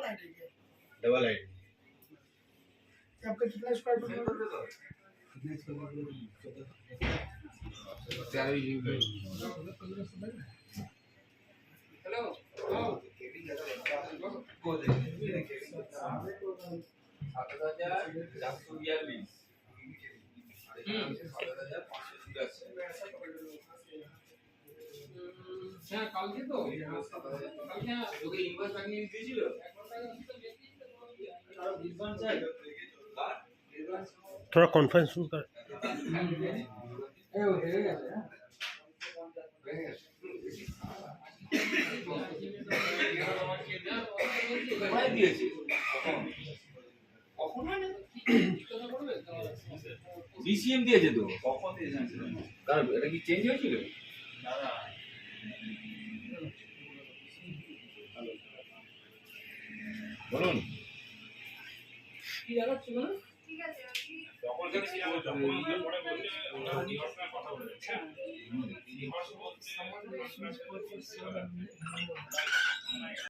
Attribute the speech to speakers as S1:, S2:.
S1: Double ID है।
S2: Double ID
S1: आपका कितना स्क्वायर फुट है?
S3: हेलो হ্যাঁ কালকে তো কালকে ওকে ইনভয়েস বানিয়ে দিয়েছিল
S4: थोड़ा कॉन्फ्रेंस कर
S3: বিসিএম দিয়েছে তো কখন দিয়েছে কারণ এটা কি চেঞ্জ হয়েছিল বলুন কি জানাচ্ছ না ঠিক আছে তখন থেকে কি আমরা যখন আমরা পরে বলছি আমরা রিহার্সাল কথা বলেছি রিহার্সাল